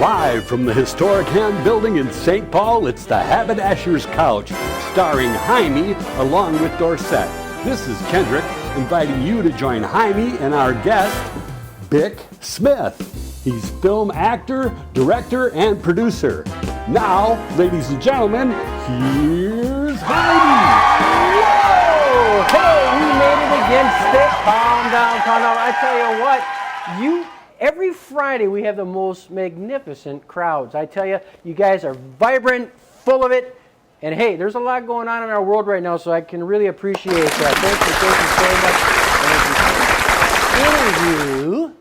Live from the historic Hand Building in St. Paul, it's the Haberdasher's Couch, starring Heimie along with Dorset. This is Kendrick, inviting you to join Heimie and our guest, Bick Smith. He's film actor, director, and producer. Now, ladies and gentlemen, here's Heimie. Whoa! Hey, we made it again. Stick, calm down. I tell you what, every Friday we have the most magnificent crowds. I tell you, you guys are vibrant, full of it. And hey, there's a lot going on in our world right now, so I can really appreciate that. Thank you so much. Interview.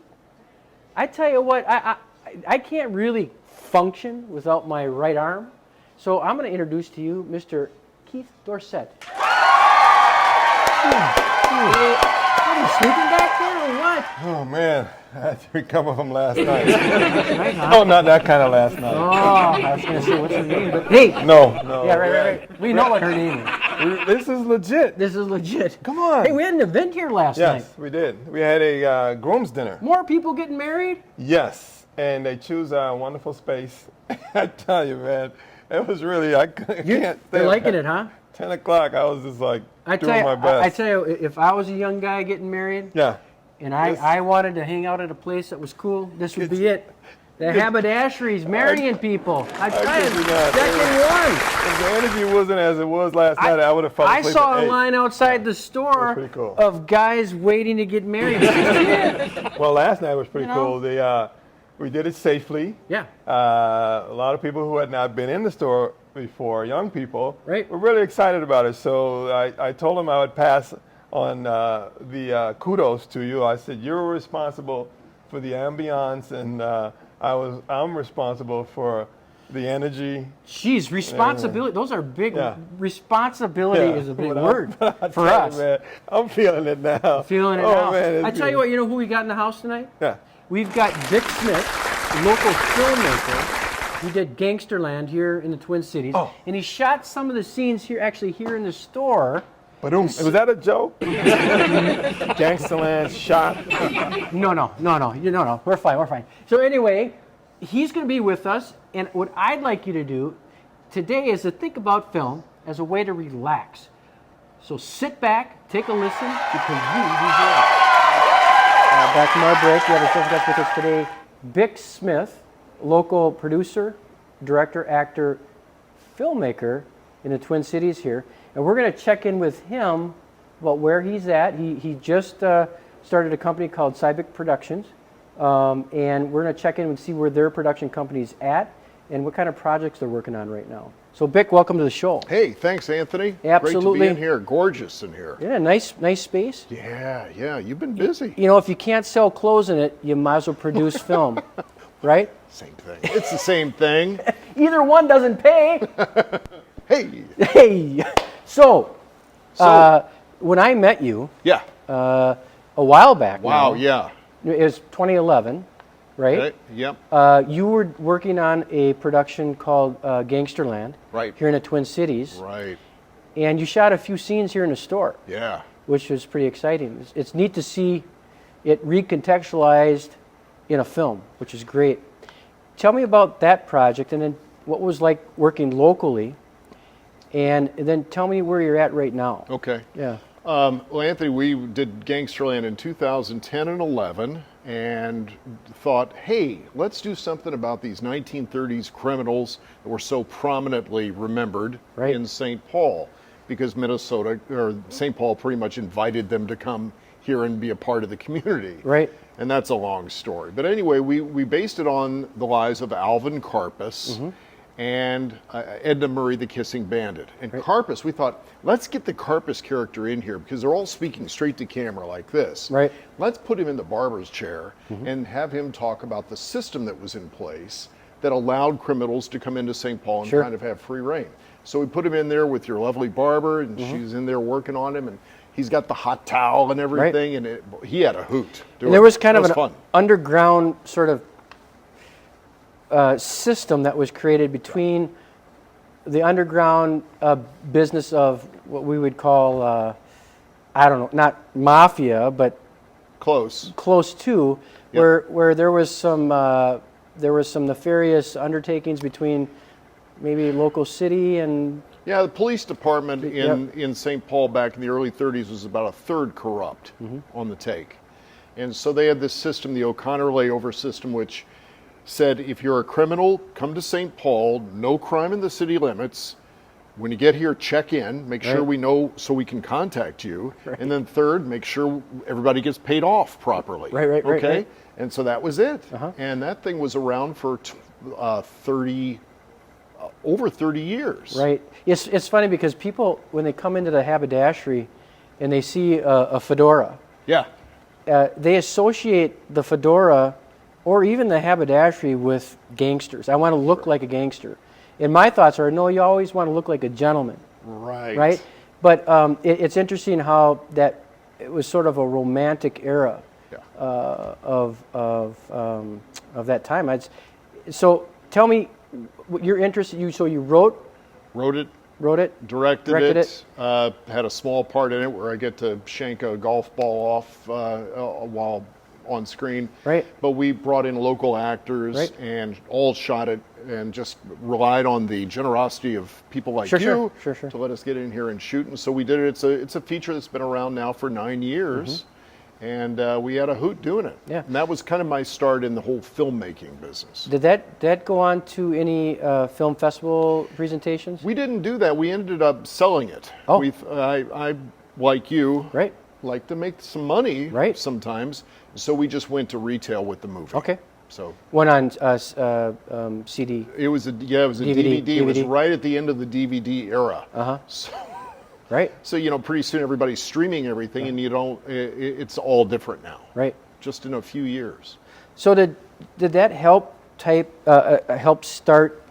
I tell you what, I can't really function without my right arm. So I'm going to introduce to you Mr. Keith Dorset. Are you sleeping back there or what? Oh man, I had to recover from last night. Oh, not that kind of last night. Oh, I was going to say, what's her name? But hey. No. Yeah, right. We know what her name is. This is legit. This is legit. Come on. Hey, we had an event here last night. Yes, we did. We had a groom's dinner. More people getting married? Yes, and they choose a wonderful space. I tell you, man, it was really, I can't stay. You're liking it, huh? 10 o'clock, I was just like doing my best. I tell you, if I was a young guy getting married, yeah, and I wanted to hang out at a place that was cool, this would be it. The Haberdasheries marrying people. I tell you, second one. If the interview wasn't as it was last night, I would have felt. I saw a line outside the store of guys waiting to get married. Well, last night was pretty cool. We did it safely. Yeah. A lot of people who had not been in the store before, young people, right, were really excited about it. So I told them I would pass on the kudos to you. I said, you're responsible for the ambiance, and I'm responsible for the energy. Jeez, responsibility. Those are big. Yeah. Responsibility is a big word for us. Man, I'm feeling it now. Feeling it now. Man, I tell you what, you know who we got in the house tonight? Yeah. We've got Bick Smith, local filmmaker. He did Gangsterland here in the Twin Cities. Oh. And he shot some of the scenes here in the store. Ba-doom. Was that a joke? Gangsterland shot? No. We're fine. So anyway, he's going to be with us. And what I'd like you to do today is to think about film as a way to relax. So sit back, take a listen, because you deserve it. Back from our break, we have a special guest with us today, Bick Smith, local producer, director, actor, filmmaker in the Twin Cities here. And we're going to check in with him about where he's at. He just started a company called Bick Productions. And we're going to check in and see where their production company's at and what kind of projects they're working on right now. So, Bick, welcome to the show. Hey, thanks, Anthony. Absolutely. Great to be in here. Gorgeous in here. Yeah, nice space. Yeah. You've been busy. You know, if you can't sell clothes in it, you might as well produce film, right? Same thing. It's the same thing. Either one doesn't pay. Hey. So when I met you, a while back. Wow, now, yeah. It was 2011, right? Okay, yep. You were working on a production called Gangsterland, right, here in the Twin Cities, right? And you shot a few scenes here in the store, yeah, which was pretty exciting. It's neat to see it recontextualized in a film, which is great. Tell me about that project, and then what was like working locally, and then tell me where you're at right now. Okay. Yeah. Well, Anthony, we did Gangsterland in 2010 and 11 and thought, hey, let's do something about these 1930s criminals that were so prominently remembered in St. Paul, because Minnesota, or St. Paul pretty much invited them to come here and be a part of the community. Right. And that's a long story. But anyway, we based it on the lives of Alvin Karpus and Edna Murray, the Kissing Bandit. And Karpus, we thought, let's get the Karpus character in here because they're all speaking straight to camera like this. Right. Let's put him in the barber's chair and have him talk about the system that was in place that allowed criminals to come into St. Paul and kind of have free reign. So we put him in there with your lovely barber, and she's in there working on him, and he's got the hot towel and everything, and he had a hoot. And there was kind of an underground sort of system that was created between the underground business of what we would call, I don't know, not mafia, but close to, where there was some there was some nefarious undertakings between maybe local city and Yeah, the police department in St. Paul back in the early 30s was about a third corrupt on the take. And so they had this system, the O'Connor layover system, which said if you're a criminal, come to St. Paul, no crime in the city limits. When you get here, check in, make sure we know so we can contact you. Right. And then third, make sure everybody gets paid off properly. Right. Okay? And so that was it. And that thing was around for over 30 years. Right. It's funny because people, when they come into the haberdashery and they see a fedora, Yeah. they associate the fedora or even the haberdashery with gangsters. I want to look like a gangster. And my thoughts are, no, you always want to look like a gentleman. Right. Right? But it's interesting how it was sort of a romantic era of that time. So tell me, your interest. You wrote it, directed it. Had a small part in it where I get to shank a golf ball off while on screen. Right. But we brought in local actors and all shot it and just relied on the generosity of people like you to let us get in here and shoot. And so we did it. It's a feature that's been around now for 9 years. And we had a hoot doing it. Yeah. And that was kind of my start in the whole filmmaking business. Did that go on to any film festival presentations? We didn't do that. We ended up selling it. Oh. I like you, Right. like to make some money Right. sometimes. So we just went to retail with the movie. Okay. So Went on CD. it was a DVD. It was right at the end of the DVD era. So, Right. so pretty soon everybody's streaming everything, and it's all different now. Right. Just in a few years. So did that help start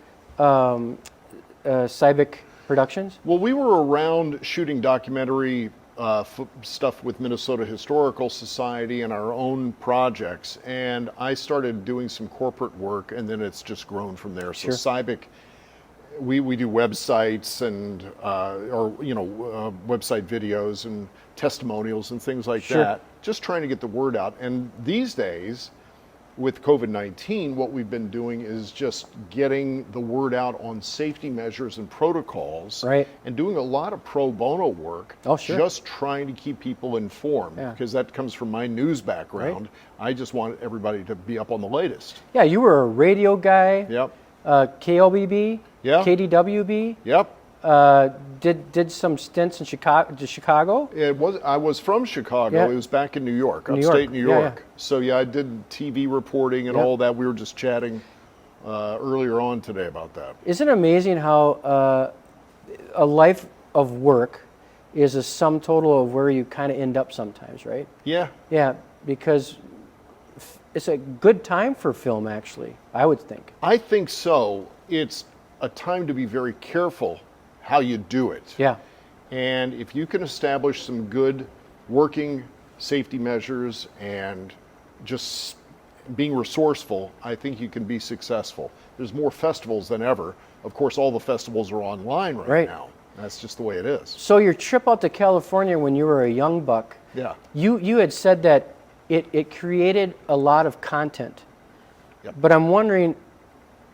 Cybic Productions? Well, we were around shooting documentary stuff with Minnesota Historical Society and our own projects, and I started doing some corporate work, and then it's just grown from there. So Cybic, we do websites and website videos and testimonials and things like that, just trying to get the word out. And these days, with COVID-19, what we've been doing is just getting the word out on safety measures and protocols, and doing a lot of pro bono work, just trying to keep people informed, because that comes from my news background. I just want everybody to be up on the latest. Yeah, you were a radio guy. Yep. KLBB. Yeah. KDWB. Yep. Did some stints in Chicago. I was from Chicago. Yeah. It was back in New York, New upstate New York. Yeah. So I did TV reporting and all that. We were just chatting earlier on today about that. Isn't it amazing how a life of work is a sum total of where you kind of end up sometimes, right? Yeah. Yeah, because it's a good time for film, actually, I would think. I think so. It's a time to be very careful how you do it. Yeah. And if you can establish some good working safety measures and just being resourceful, I think you can be successful. There's more festivals than ever. Of course, all the festivals are online right now. That's just the way it is. So your trip out to California when you were a young buck, you had said that it created a lot of content. Yep. But I'm wondering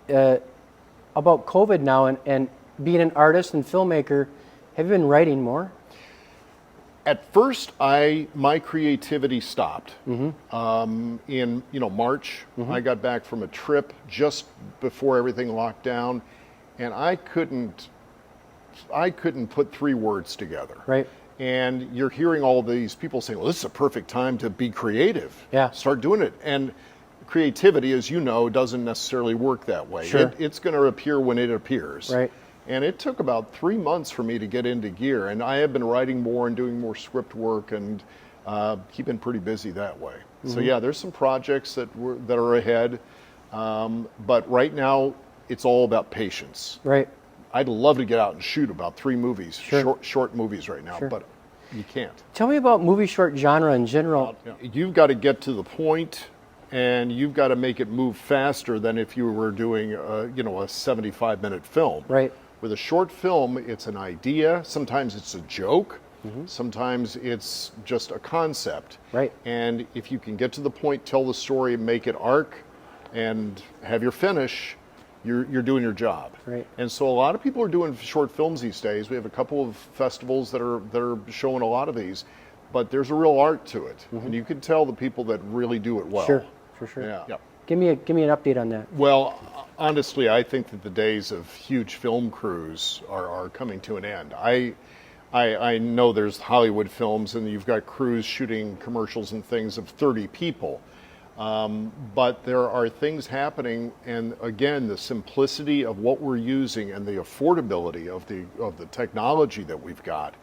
about COVID now and being an artist and filmmaker, have you been writing more? At first, my creativity stopped. In March. I got back from a trip just before everything locked down, and I couldn't put 3 words together. Right. And you're hearing all these people saying, "Well, this is a perfect time to be creative. Yeah. Start doing it." And creativity, as you know, doesn't necessarily work that way. Sure. It's going to appear when it appears. Right. And it took about 3 months for me to get into gear. And I have been writing more and doing more script work and keeping pretty busy that way. So yeah, there's some projects that are ahead. But right now, it's all about patience. Right. I'd love to get out and shoot about 3 movies, Sure. short movies right now, but you can't. Tell me about movie short genre in general. You've got to get to the point, and you've got to make it move faster than if you were doing a 75-minute film. Right. With a short film, it's an idea. Sometimes it's a joke. Sometimes it's just a concept. Right. And if you can get to the point, tell the story, make it arc, and have your finish, you're doing your job. Right. And so a lot of people are doing short films these days. We have a couple of festivals that are showing a lot of these, but there's a real art to it, and you can tell the people that really do it well. Sure, for sure. Yeah. Give me an update on that. Well, honestly, I think that the days of huge film crews are coming to an end. I know there's Hollywood films, and you've got crews shooting commercials and things of 30 people. But there are things happening, and again, the simplicity of what we're using and the affordability of the technology that we've got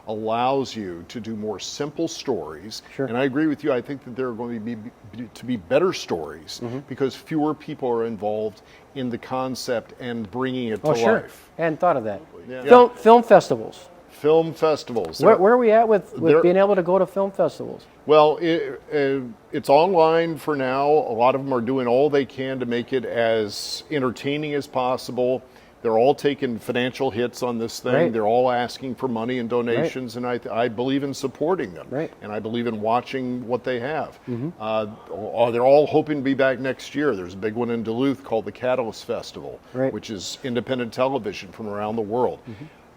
allows you to do more simple stories. Sure. And I agree with you. I think that there are going to be better stories because fewer people are involved in the concept and bringing it to Sure. life. I hadn't thought of that. Yeah. Film festivals. Film festivals. Where are we at with being able to go to film festivals? Well, it's online for now. A lot of them are doing all they can to make it as entertaining as possible. They're all taking financial hits on this thing. Right. They're all asking for money and donations, and I believe in supporting them. Right. And I believe in watching what they have. They're all hoping to be back next year. There's a big one in Duluth called the Catalyst Festival, Right. which is independent television from around the world.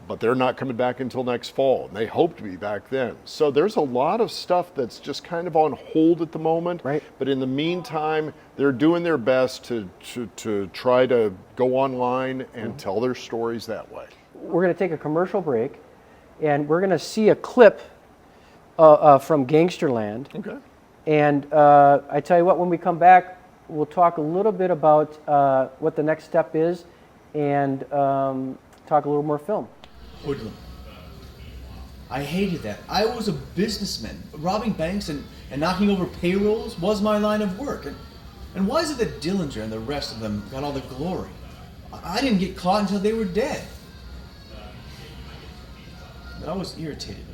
But they're not coming back until next fall, and they hope to be back then. So there's a lot of stuff that's just kind of on hold at the moment. Right. But in the meantime, they're doing their best to try to go online and tell their stories that way. We're going to take a commercial break, and we're going to see a clip from Gangsterland. Okay. And I tell you what, when we come back, we'll talk a little bit about what the next step is, and talk a little more film. Hoodlum. I hated that. I was a businessman. Robbing banks and knocking over payrolls was my line of work. And why is it that Dillinger and the rest of them got all the glory? I didn't get caught until they were dead. But I was irritated.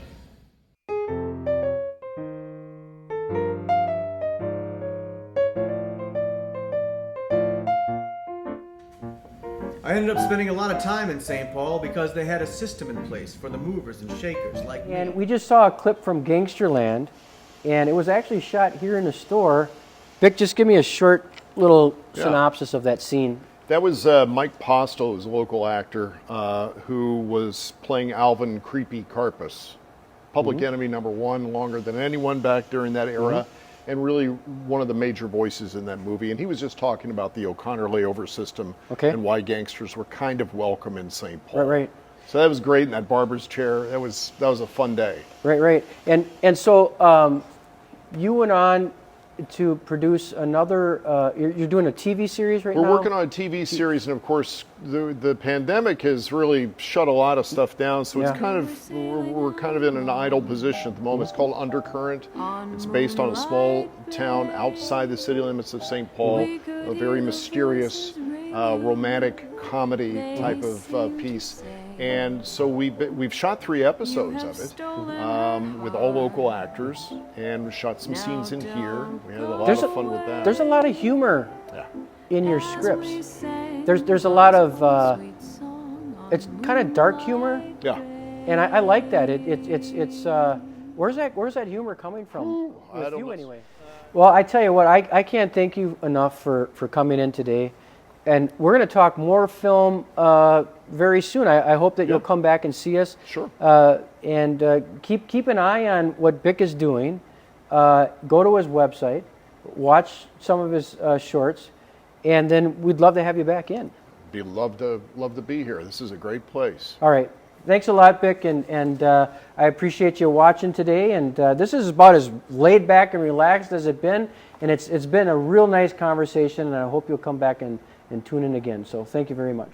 I ended up spending a lot of time in St. Paul because they had a system in place for the movers and shakers like me. And we just saw a clip from Gangsterland, and it was actually shot here in the store. Bick, just give me a short little synopsis of that scene. That was Mike Postel, who's a local actor, who was playing Alvin Creepy Karpus, Public Enemy #1, longer than anyone back during that era, and really one of the major voices in that movie. And he was just talking about the O'Connor layover system and why gangsters were kind of welcome in St. Paul. Right. So that was great in that barber's chair. That was a fun day. Right. And so you went on to produce another, you're doing a TV series right now? We're working on a TV series, and of course, the pandemic has really shut a lot of stuff down. So it's kind of we're kind of in an idle position at the moment. It's called Undercurrent. It's based on a small town outside the city limits of St. Paul. A very mysterious, romantic comedy type of piece. And so we've shot 3 episodes of it with all local actors, and we shot some scenes in here. We had a lot of fun with that. There's a lot of humor in your scripts. There's a lot of it's kind of dark humor. Yeah. And I like that. It's where's that humor coming from? With you anyway. Well, I tell you what, I can't thank you enough for coming in today. And we're going to talk more film very soon. I hope that you'll come back and see us. Sure. And keep an eye on what Bick is doing. Go to his website, watch some of his shorts, and then we'd love to have you back in. Love to be here. This is a great place. All right. Thanks a lot, Bick, and I appreciate you watching today. And this is about as laid back and relaxed as it's been, and it's been a real nice conversation. And I hope you'll come back and tune in again. So thank you very much.